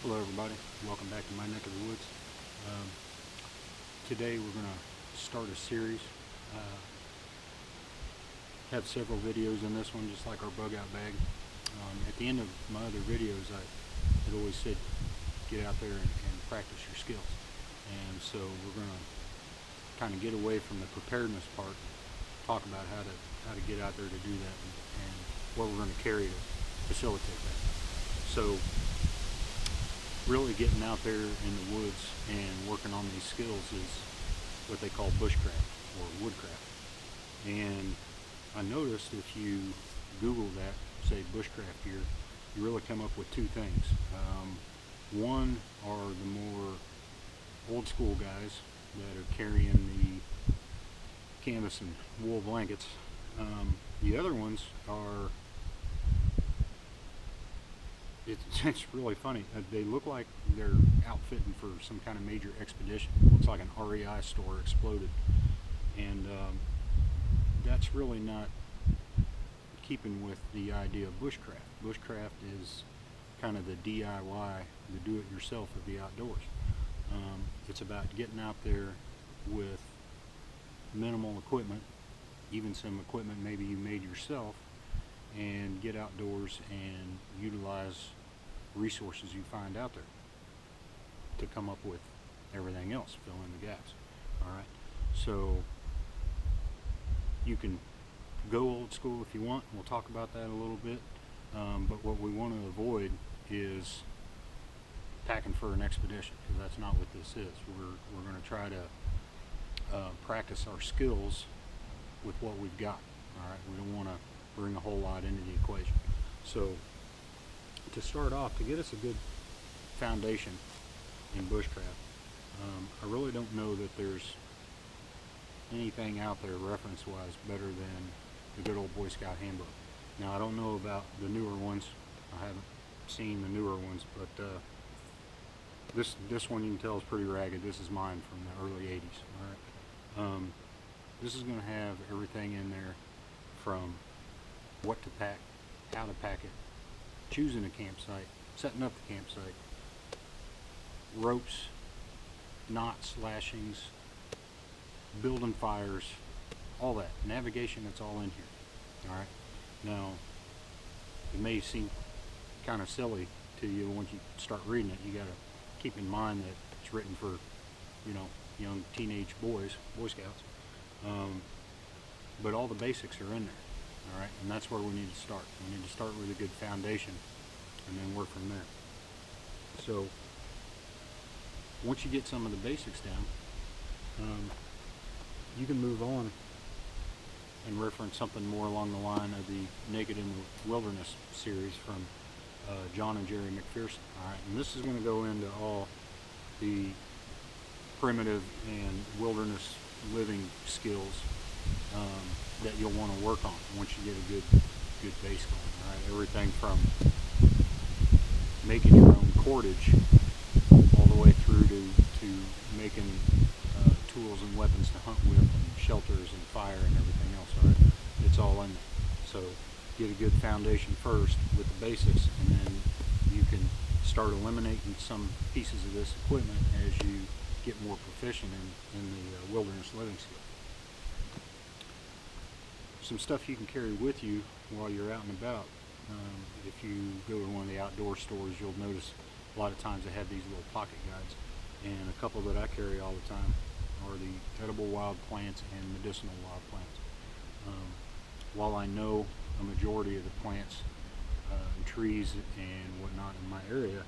Hello everybody, welcome back to my neck of the woods. Today we're going to start a series. Have several videos in this one, just like our bug out bag. At the end of my other videos I had always said get out there and practice your skills. And so we're going to kind of get away from the preparedness part, talk about how to get out there to do that and what we're going to carry to facilitate that. So really getting out there in the woods and working on these skills is what they call bushcraft or woodcraft. And I noticed if you Google that, say bushcraft gear, you really come up with two things. One are the more old school guys that are carrying the canvas and wool blankets. The other ones are, it's really funny. They look like they're outfitting for some kind of major expedition. It looks like an REI store exploded, and that's really not keeping with the idea of bushcraft. Bushcraft is kind of the DIY, the do-it-yourself of the outdoors. It's about getting out there with minimal equipment, even some equipment maybe you made yourself, and get outdoors and utilize resources you find out there to come up with everything else, fill in the gaps. Alright, so you can go old school if you want. We'll talk about that a little bit, but what we want to avoid is packing for an expedition, because that's not what this is. We're going to try to practice our skills with what we've got. Alright, we don't want to bring a whole lot into the equation. So to start off, to get us a good foundation in bushcraft, I really don't know that there's anything out there reference-wise better than the good old Boy Scout handbook. Now I don't know about the newer ones. I haven't seen the newer ones, but this one you can tell is pretty ragged. This is mine from the early 80s. All right. This is going to have everything in there from what to pack, how to pack it, choosing a campsite, setting up the campsite, ropes, knots, lashings, building fires, all that. Navigation, that's all in here. Alright, now it may seem kind of silly to you once you start reading it. You got to keep in mind that it's written for, you know, young teenage boys, Boy Scouts, but all the basics are in there. Alright, and that's where we need to start. We need to start with a good foundation and then work from there. So once you get some of the basics down, you can move on and reference something more along the line of the Naked in the Wilderness series from John and Jerry McPherson. Alright, and this is going to go into all the primitive and wilderness living skills that you'll want to work on once you get a good base going. All right, everything from making your own cordage all the way through to making tools and weapons to hunt with, and shelters and fire and everything else. All right, it's all in there. So get a good foundation first with the basics, and then you can start eliminating some pieces of this equipment as you get more proficient in the wilderness living skill. Some stuff you can carry with you while you're out and about. If you go to one of the outdoor stores, you'll notice a lot of times they have these little pocket guides, and a couple that I carry all the time are the edible wild plants and medicinal wild plants. While I know a majority of the plants and trees and whatnot in my area,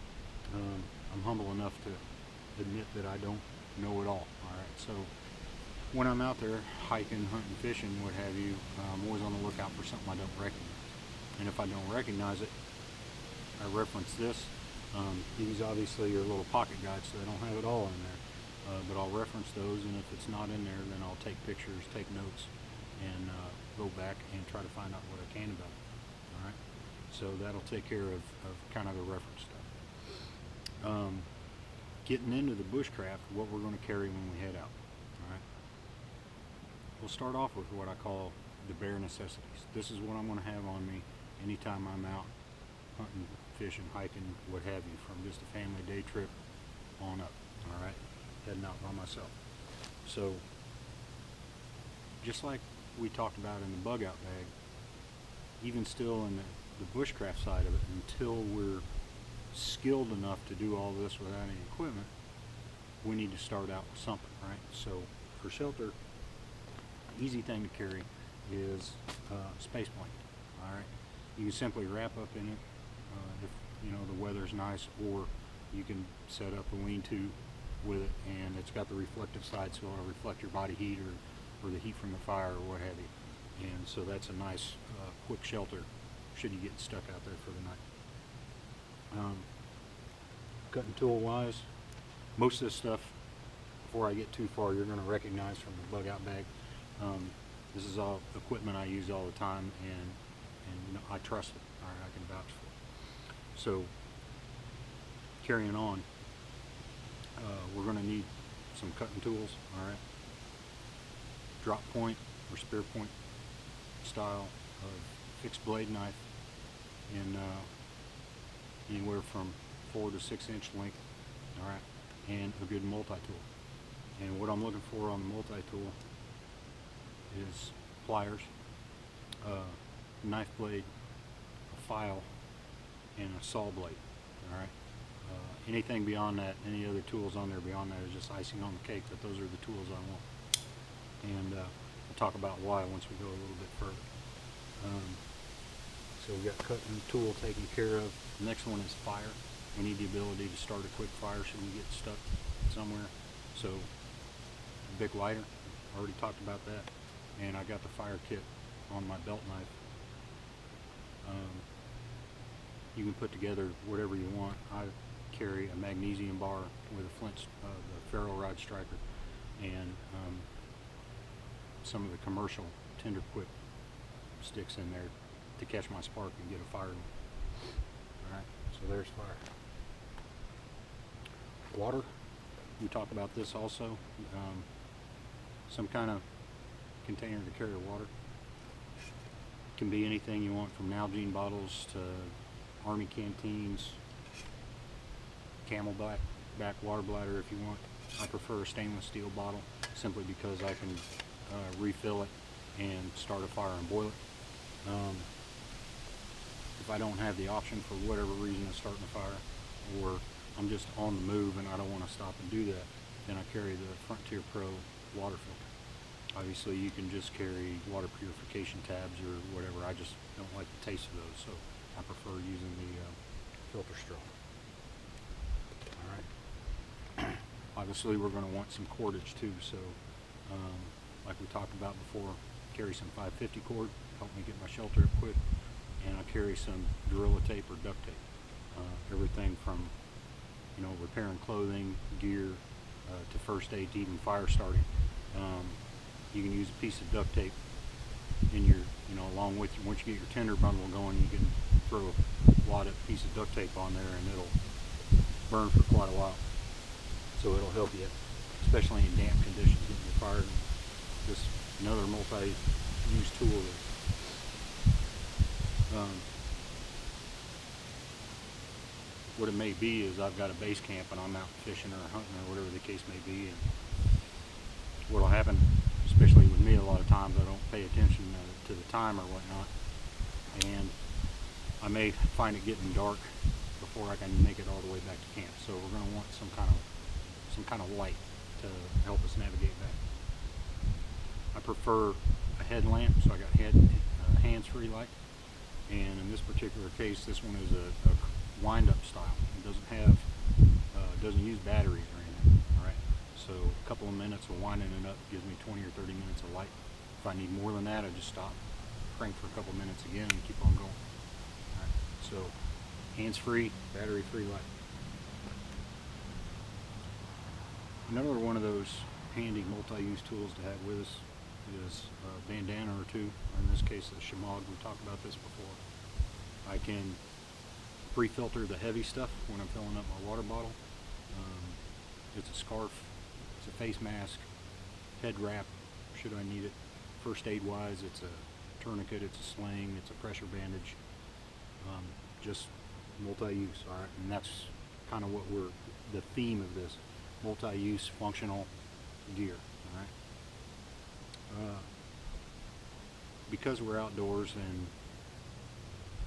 I'm humble enough to admit that I don't know it all. Alright, so when I'm out there hiking, hunting, fishing, what have you, I'm always on the lookout for something I don't recognize. And if I don't recognize it, I reference this. These obviously are little pocket guides, so they don't have it all in there. But I'll reference those, and if it's not in there, then I'll take pictures, take notes, and go back and try to find out what I can about it. Alright? So that'll take care of kind of the reference stuff. Getting into the bushcraft, what we're going to carry when we head out. Alright? We'll start off with what I call the bare necessities. This is what I'm going to have on me anytime I'm out hunting, fishing, hiking, what have you, from just a family day trip on up. All right, heading out by myself. So just like we talked about in the bug out bag, even still in the bushcraft side of it, until we're skilled enough to do all this without any equipment, we need to start out with something, right? So for shelter, easy thing to carry is space blanket. All right, you can simply wrap up in it if you know the weather's nice, or you can set up a lean-to with it, and it's got the reflective side, so it'll reflect your body heat or the heat from the fire or what have you. And so that's a nice quick shelter should you get stuck out there for the night. Cutting tool wise, most of this stuff, before I get too far, you're going to recognize from the bug out bag. This is all equipment I use all the time, and you know, I trust it. All right, I can vouch for it. So carrying on, we're going to need some cutting tools. All right, drop point or spear point style of fixed blade knife in anywhere from 4 to 6 inch length. All right, and a good multi-tool. And what I'm looking for on the multi-tool is pliers, knife blade, a file, and a saw blade. All right. Anything beyond that, any other tools on there beyond that is just icing on the cake, but those are the tools I want. And we'll talk about why once we go a little bit further. So we've got cutting tool taken care of. The next one is fire. We need the ability to start a quick fire should we get stuck somewhere. So big lighter, already talked about that. And I got the fire kit on my belt knife. You can put together whatever you want. I carry a magnesium bar with a flint, the ferro rod striker, and some of the commercial tender quick sticks in there to catch my spark and get a fire going. All right, so there's fire. Water, we talk about this also. Some kind of container to carry water. Can be anything you want, from Nalgene bottles to Army canteens, Camelback water bladder if you want. I prefer a stainless steel bottle simply because I can refill it and start a fire and boil it. If I don't have the option for whatever reason of starting a fire, or I'm just on the move and I don't want to stop and do that, then I carry the Frontier Pro water filter. Obviously you can just carry water purification tabs or whatever. I just don't like the taste of those, so I prefer using the filter straw. Alright. Obviously we're going to want some cordage too, so like we talked about before, carry some 550 cord, help me get my shelter up quick, and I'll carry some Gorilla Tape or duct tape. Everything from, you know, repairing clothing, gear, to first aid, to even fire starting. You can use a piece of duct tape in your, you know, along with you. Once you get your tender bundle going, you can throw a wadded piece of duct tape on there and it'll burn for quite a while. So it'll help you, especially in damp conditions, getting your fire. Just another multi-use tool there. What it may be is I've got a base camp and I'm out fishing or hunting or whatever the case may be, and what'll happen, especially with me, a lot of times I don't pay attention to the time or whatnot, and I may find it getting dark before I can make it all the way back to camp. So we're going to want some kind of light to help us navigate back. I prefer a headlamp, so I got hands-free light, and in this particular case, this one is a wind-up style. It doesn't have, doesn't use batteries or anything. All right, so a couple of minutes of winding it up gives me 20 or 30 minutes of light. If I need more than that, I just stop, crank for a couple of minutes again, and keep on going. All right, so hands-free, battery-free light. Another one of those handy multi-use tools to have with us is a bandana or two, or in this case a shemagh. We talked about this before. I can pre-filter the heavy stuff when I'm filling up my water bottle. It's a scarf, it's a face mask, head wrap should I need it. First aid wise, it's a tourniquet, it's a sling, it's a pressure bandage. Just multi-use. All right, and that's kind of what the theme of this, multi-use functional gear. All right. Because we're outdoors and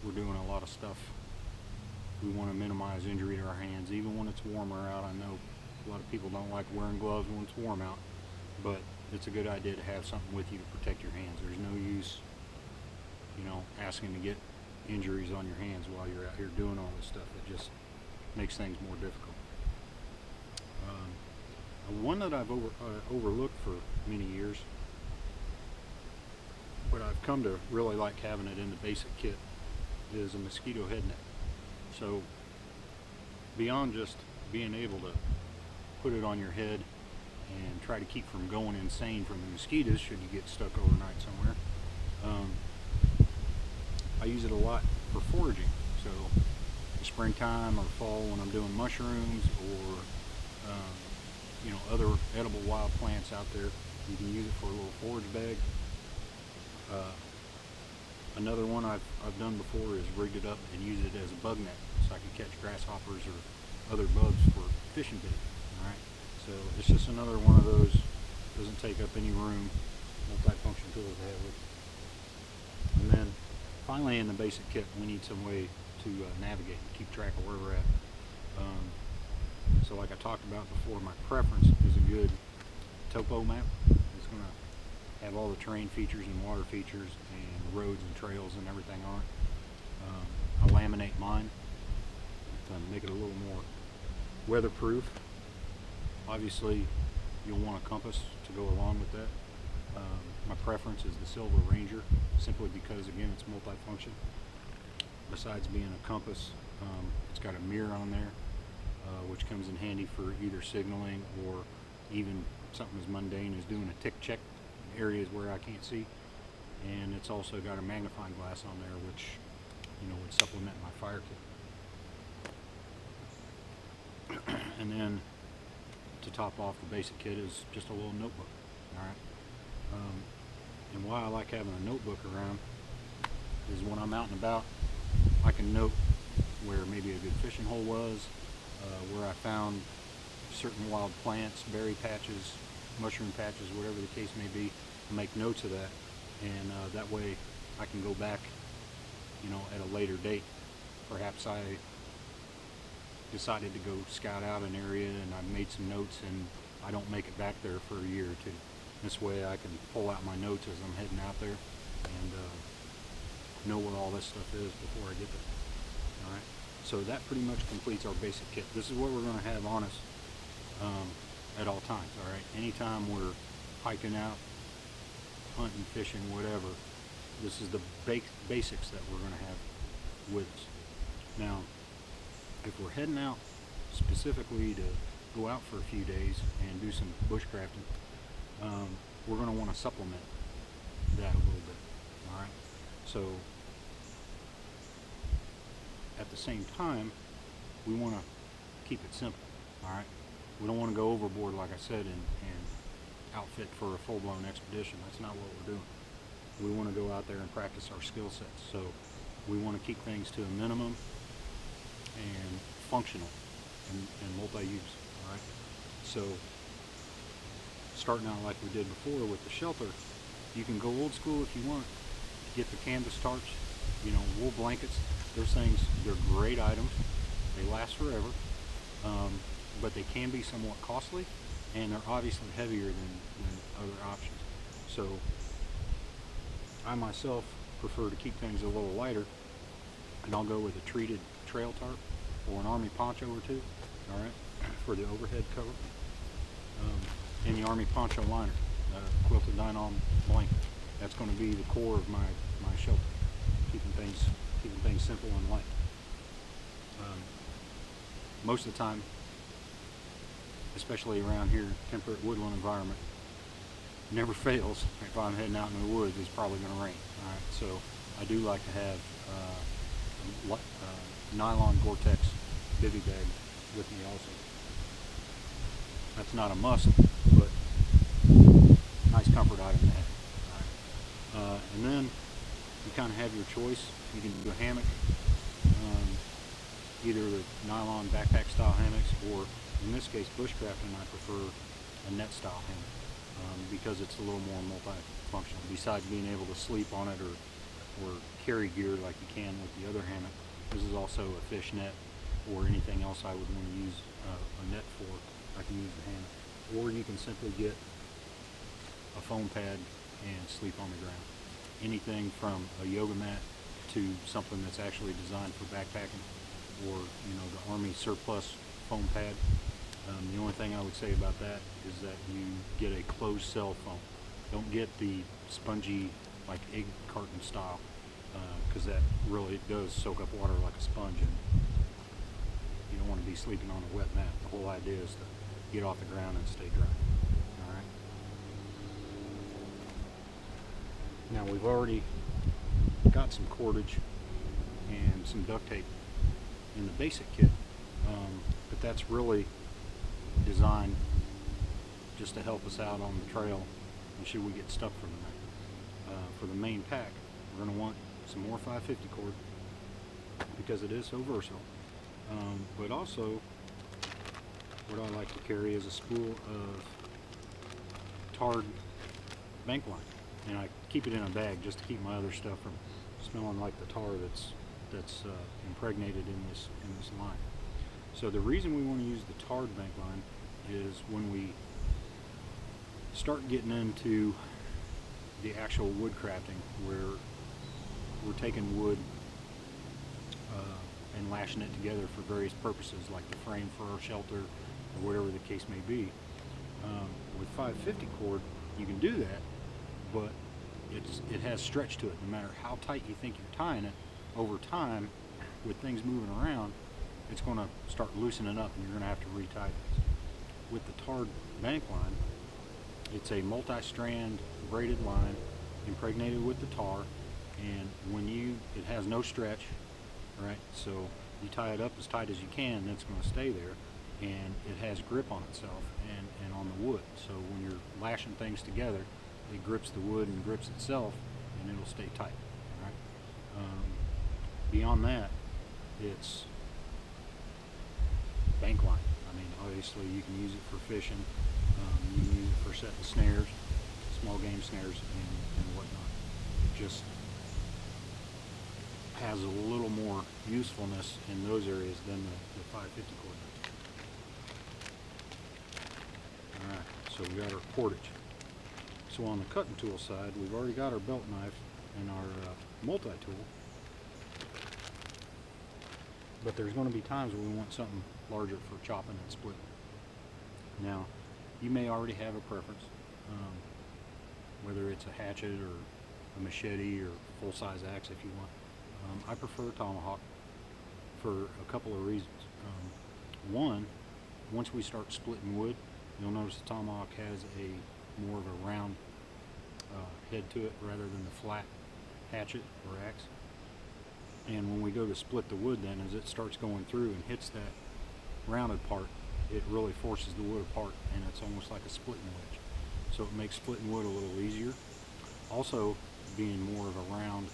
we're doing a lot of stuff, we want to minimize injury to our hands, even when it's warmer out. I know a lot of people don't like wearing gloves when it's warm out, but it's a good idea to have something with you to protect your hands. There's no use, asking to get injuries on your hands while you're out here doing all this stuff. It just makes things more difficult. One that I've overlooked for many years, but I've come to really like having it in the basic kit, is a mosquito head net. So beyond just being able to put it on your head and try to keep from going insane from the mosquitoes should you get stuck overnight somewhere, I use it a lot for foraging. So in springtime or fall when I'm doing mushrooms or other edible wild plants out there, you can use it for a little forage bag. Another one I've done before is rigged it up and used it as a bug net, so I can catch grasshoppers or other bugs for fishing bait. All right, so it's just another one of those, doesn't take up any room, multi-function tools to have with it. And then finally in the basic kit, we need some way to navigate and keep track of where we're at. So like I talked about before, my preference is a good topo map. It's going to have all the terrain features and water features and roads and trails and everything on it. I laminate mine to make it a little more weatherproof. Obviously you'll want a compass to go along with that. My preference is the Silver Ranger, simply because again it's multifunction. Besides being a compass, it's got a mirror on there, which comes in handy for either signaling or even something as mundane as doing a tick check in areas where I can't see. And it's also got a magnifying glass on there, which would supplement my fire kit. And then to top off the basic kit is just a little notebook. All right. And why I like having a notebook around is when I'm out and about, I can note where maybe a good fishing hole was, where I found certain wild plants, berry patches, mushroom patches, whatever the case may be. I make notes of that, and that way I can go back, at a later date. Perhaps I decided to go scout out an area and I've made some notes and I don't make it back there for a year or two. This way I can pull out my notes as I'm heading out there and know where all this stuff is before I get there. All right. So that pretty much completes our basic kit. This is what we're going to have on us at all times. All right. Anytime we're hiking out, hunting, fishing, whatever, this is the basics that we're going to have with us. Now, if we're heading out specifically to go out for a few days and do some bushcrafting, we're going to want to supplement that a little bit. All right. So at the same time, we want to keep it simple. All right. We don't want to go overboard, like I said, and outfit for a full-blown expedition. That's not what we're doing. We want to go out there and practice our skill sets. So we want to keep things to a minimum and functional and multi-use. All right. So starting out like we did before with the shelter, you can go old school if you want. Get the canvas tarps, wool blankets. Those things, they're great items. They last forever, but they can be somewhat costly, and they're obviously heavier than other options. So I myself prefer to keep things a little lighter, and I'll go with a treated trail tarp or an army poncho or two, all right, for the overhead cover, and the army poncho liner, quilted nylon blanket. That's going to be the core of my shelter, keeping things simple and light. Most of the time, especially around here, temperate woodland environment, never fails. If I'm heading out in the woods, it's probably going to rain. All right, so I do like to have nylon Gore-Tex bivy bag with me also. That's not a must, but nice comfort item to have. All right. And then you kind of have your choice. You can do a hammock, either the nylon backpack style hammocks, or in this case Bushcraft and I prefer a net style hammock because it's a little more multifunctional. Besides being able to sleep on it or carry gear like you can with the other hammock, this is also a fish net or anything else I would want to use a net for. I can use the hammock, or you can simply get a foam pad and sleep on the ground. Anything from a yoga mat to something that's actually designed for backpacking, or the Army surplus foam pad. The only thing I would say about that is that you get a closed cell foam. Don't get the spongy like egg carton style, because that really does soak up water like a sponge, and you don't want to be sleeping on a wet mat. The whole idea is to get off the ground and stay dry. Alright. Now we've already got some cordage and some duct tape in the basic kit, but that's really designed just to help us out on the trail and should we get stuck for the night. For the main pack, we're going to want some more 550 cord because it is so versatile, but also what I like to carry is a spool of tarred bank line, and I keep it in a bag just to keep my other stuff from smelling like the tar that's impregnated in this line. So the reason we want to use the tarred bank line is when we start getting into the actual wood crafting, where we're taking wood and lashing it together for various purposes, like the frame for our shelter or whatever the case may be. With 550 cord, you can do that, but it has stretch to it. No matter how tight you think you're tying it, over time, with things moving around, it's going to start loosening up, and you're going to have to retie things. With the tarred bank line, it's a multi-strand braided line impregnated with the tar, and it has no stretch, right? So you tie it up as tight as you can, and it's going to stay there, and it has grip on itself and on the wood. So when you're lashing things together, it grips the wood and grips itself, and it'll stay tight. Right? Beyond that, it's bank line. I mean, obviously you can use it for fishing, you can use it for setting snares, small game snares and whatnot. It just has a little more usefulness in those areas than the 550 cord. Alright, so we got our cordage. So on the cutting tool side, we've already got our belt knife and our multi-tool. But there's going to be times when we want something larger for chopping and splitting. Now, you may already have a preference, whether it's a hatchet or a machete or full-size axe if you want. I prefer a tomahawk for a couple of reasons. One, once we start splitting wood, you'll notice the tomahawk has a more of a round head to it rather than the flat hatchet or axe. And when we go to split the wood, then as it starts going through and hits that rounded part, it really forces the wood apart, and it's almost like a splitting wedge. So it makes splitting wood a little easier. Also, being more of a round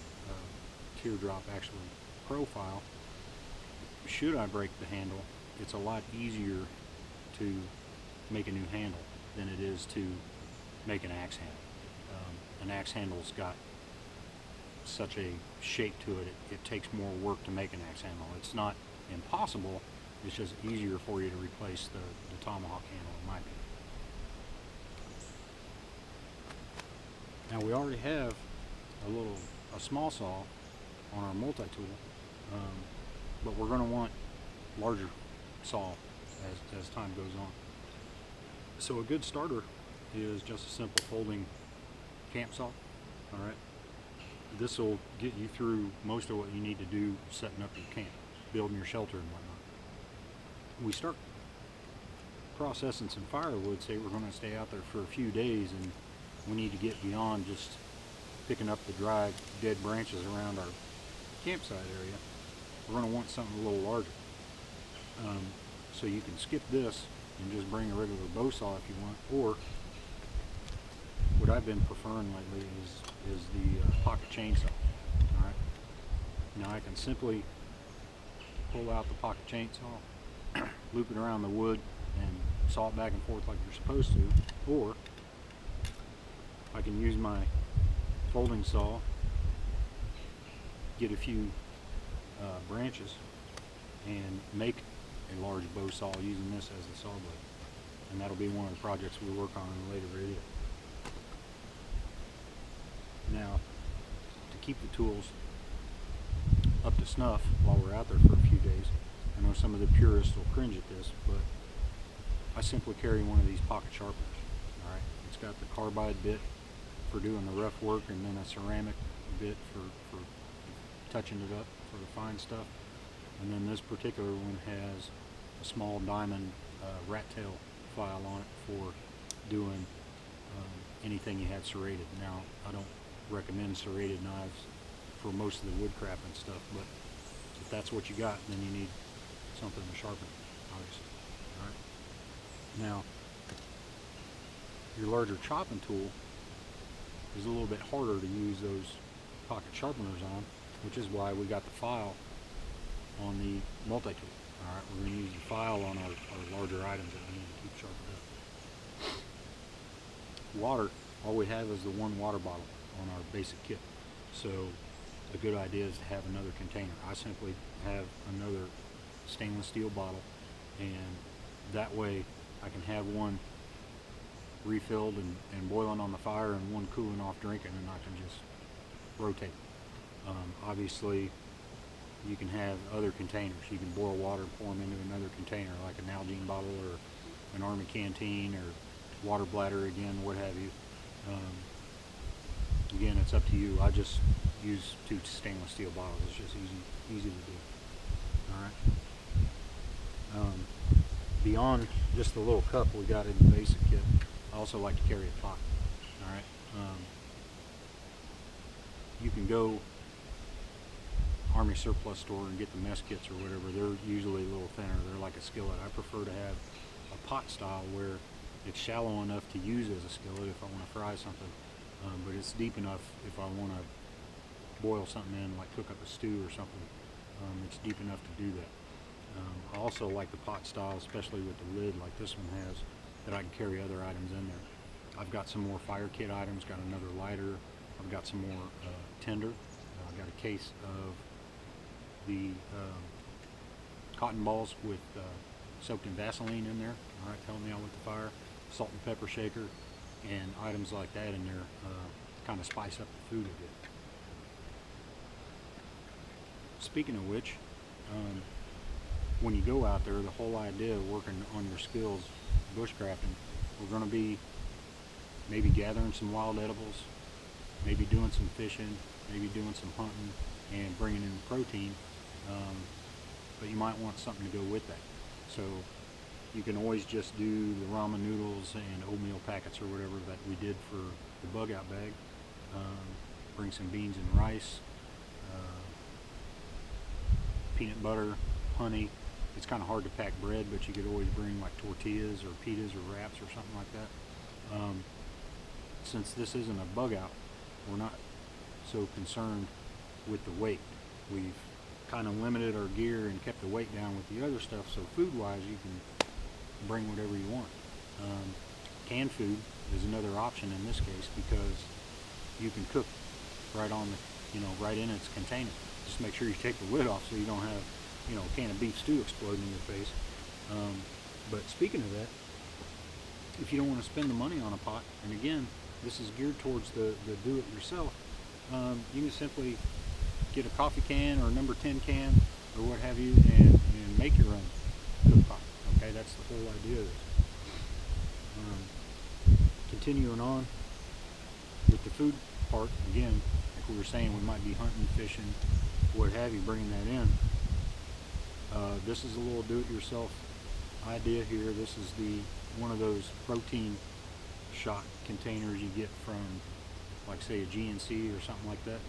teardrop actually profile, should I break the handle, it's a lot easier to make a new handle than it is to make an axe handle. An axe handle's got such a shape to it, it takes more work to make an axe handle. It's not impossible, it's just easier for you to replace the tomahawk handle, in my opinion. Now we already have a small saw on our multi-tool, but we're going to want larger saw as time goes on. So a good starter is just a simple folding camp saw. All right, this will get you through most of what you need to do setting up your camp, building your shelter and whatnot. We start processing some firewood, say we're going to stay out there for a few days, and we need to get beyond just picking up the dry dead branches around our campsite area. We're going to want something a little larger. So you can skip this and just bring a regular bow saw if you want, or what I've been preferring lately is the pocket chainsaw. All right. Now I can simply pull out the pocket chainsaw, loop it around the wood, and saw it back and forth like you're supposed to, or I can use my folding saw, get a few branches, and make a large bow saw using this as the saw blade. And that'll be one of the projects we work on in a later video. Now, to keep the tools up to snuff while we're out there for a few days, I know some of the purists will cringe at this, but I simply carry one of these pocket sharpeners. Alright, it's got the carbide bit for doing the rough work, and then a ceramic bit for touching it up for the fine stuff. And then this particular one has a small diamond rat tail file on it for doing anything you had serrated. Now, I don't recommend serrated knives for most of the woodcraft and stuff, but if that's what you got, then you need something to sharpen, obviously. All right. Now, your larger chopping tool is a little bit harder to use those pocket sharpeners on, which is why we got the file on the multi-tool. All right, we're going to use the file on our larger items that we need to keep sharpened up. Water, all we have is the one water bottle on our basic kit. So a good idea is to have another container. I simply have another stainless steel bottle, and that way I can have one refilled and boiling on the fire and one cooling off drinking, and I can just rotate. Obviously, you can have other containers. You can boil water, pour them into another container, like an Nalgene bottle or an Army canteen or water bladder, again, what have you. Again, it's up to you. I just use 2 stainless steel bottles. It's just easy to do. All right. Beyond just the little cup we got in the basic kit, I also like to carry a pot. All right. You can go Army surplus store and get the mess kits or whatever. They're usually a little thinner. They're like a skillet. I prefer to have a pot style where it's shallow enough to use as a skillet if I want to fry something, but it's deep enough if I want to boil something in, like cook up a stew or something. It's deep enough to do that. I also like the pot style, especially with the lid like this one has, that I can carry other items in there. I've got some more fire kit items, got another lighter, I've got some more tinder, I've got a case of the cotton balls with soaked in Vaseline in there, all right, to help me out with the fire, salt and pepper shaker, and items like that in there, kind of spice up the food a bit. Speaking of which, when you go out there, the whole idea of working on your skills, bushcrafting, we're going to be maybe gathering some wild edibles, maybe doing some fishing, maybe doing some hunting, and bringing in protein, but you might want something to go with that. So you can always just do the ramen noodles and oatmeal packets or whatever that we did for the bug out bag. Bring some beans and rice, peanut butter, honey. It's kind of hard to pack bread, but you could always bring like tortillas or pitas or wraps or something like that. Since this isn't a bug out, we're not so concerned with the weight. We've kind of limited our gear and kept the weight down with the other stuff, so food-wise you can bring whatever you want. Canned food is another option in this case, because you can cook right on the, right in its container. Just make sure you take the lid off so you don't have, a can of beef stew exploding in your face. But speaking of that, if you don't want to spend the money on a pot, and again, this is geared towards the do-it-yourself, you can simply get a coffee can or a number 10 can or what have you, and make your own cook pot. Okay, that's the whole idea of this. Continuing on with the food part, again, like we were saying, we might be hunting, fishing, what have you, bringing that in. This is a little do-it-yourself idea here. This is one of those protein shot containers you get from, like, say, a GNC or something like that.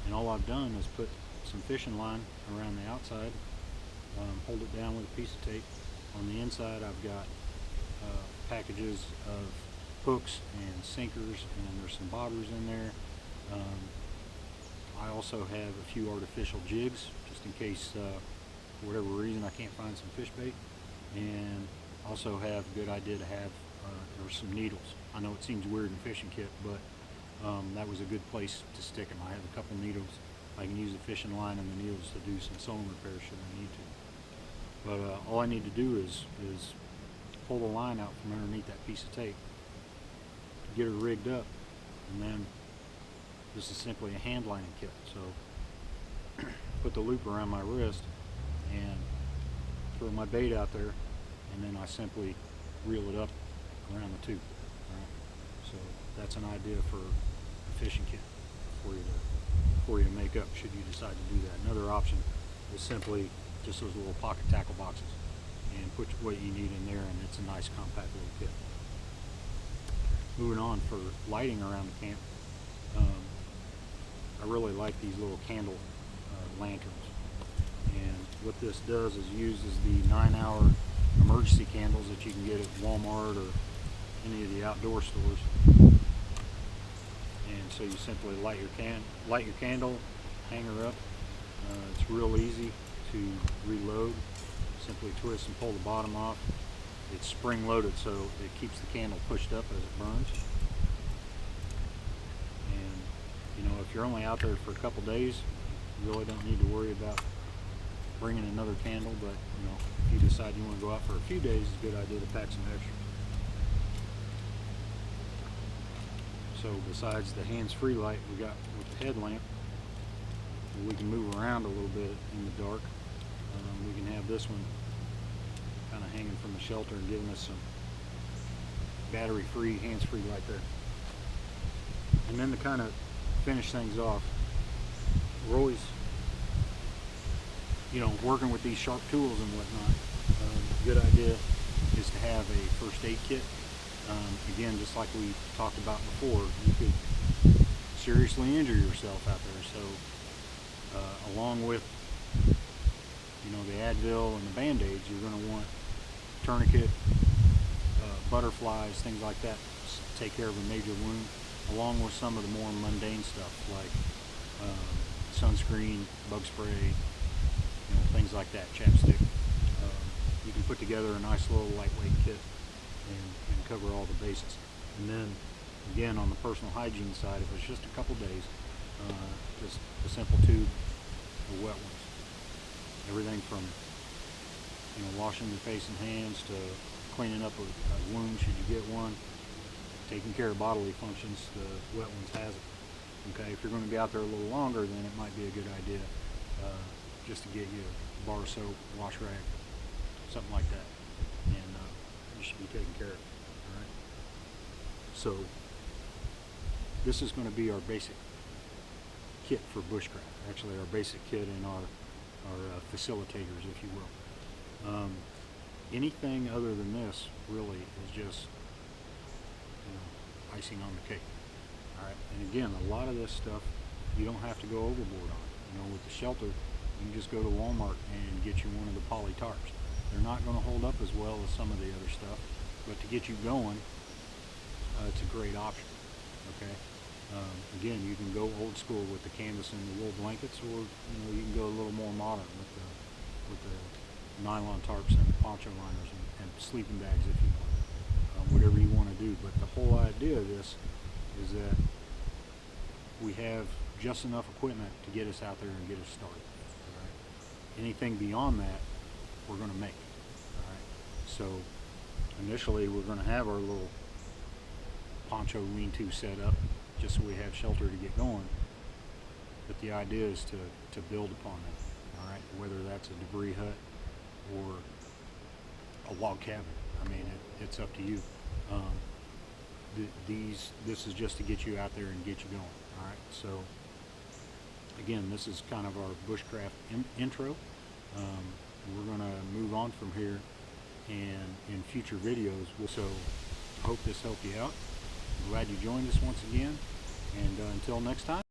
And all I've done is put some fishing line around the outside, hold it down with a piece of tape. On the inside I've got packages of hooks and sinkers, and there's some bobbers in there. I also have a few artificial jigs, just in case for whatever reason I can't find some fish bait, and also have a good idea to have there were some needles. I know it seems weird in fishing kit, but that was a good place to stick them. I have a couple needles. I can use the fishing line and the needles to do some sewing repairs should I need to. But all I need to do is pull the line out from underneath that piece of tape, get her rigged up, and then this is simply a hand lining kit. So put the loop around my wrist and throw my bait out there, and then I simply reel it up around the tube. Right? So that's an idea for a fishing kit for you to make up should you decide to do that. Another option is simply just those little pocket tackle boxes and put what you need in there, and it's a nice compact little kit. Moving on, for lighting around the camp, I really like these little candle lanterns, and what this does is uses the 9-hour emergency candles that you can get at Walmart or any of the outdoor stores. And so you simply light your candle, hang her up. It's real easy to reload. Simply twist and pull the bottom off. It's spring loaded, so it keeps the candle pushed up as it burns. And you know, if you're only out there for a couple days, you really don't need to worry about bringing another candle. But you know, if you decide you want to go out for a few days, it's a good idea to pack some extras. So besides the hands-free light we got with the headlamp, we can move around a little bit in the dark. We can have this one kind of hanging from the shelter and giving us some battery-free, hands-free light there. And then to kind of finish things off, we're always, you know, working with these sharp tools and whatnot. A good idea is to have a first aid kit. Again, just like we talked about before, you could seriously injure yourself out there. So along with, you know, the Advil and the Band-Aids, you're going to want tourniquet, butterflies, things like that to take care of a major wound, along with some of the more mundane stuff like sunscreen, bug spray, you know, things like that, chapstick. You can put together a nice little lightweight kit and cover all the bases. And then again, on the personal hygiene side, if it's just a couple days, just a simple tube of wet ones. Everything from, you know, washing your face and hands to cleaning up a wound should you get one, taking care of bodily functions. The wet ones has it. Okay, if you're going to be out there a little longer, then it might be a good idea just to get you a bar soap, wash rag, something like that, and you should be taken care of. All right. So this is going to be our basic kit for bushcraft. Actually, our basic kit and our facilitators, if you will. Anything other than this really is just, you know, icing on the cake. All right. And again, a lot of this stuff you don't have to go overboard on. You know, with the shelter, you can just go to Walmart and get you one of the poly tarps. They're not going to hold up as well as some of the other stuff, but to get you going, it's a great option. Okay. Again, you can go old school with the canvas and the wool blankets, or you know, you can go a little more modern with the nylon tarps and the poncho liners and sleeping bags if you want, whatever you want to do. But the whole idea of this is that we have just enough equipment to get us out there and get us started. All right? Anything beyond that, we're going to make. All right? So initially, we're going to have our little poncho lean-to set up, just so we have shelter to get going. But the idea is to build upon that. All right, whether that's a debris hut or a log cabin. I mean, it's up to you. This is just to get you out there and get you going. All right. So again, this is kind of our bushcraft intro. We're going to move on from here, and in future videos. So I hope this helped you out. I'm glad you joined us once again, and until next time.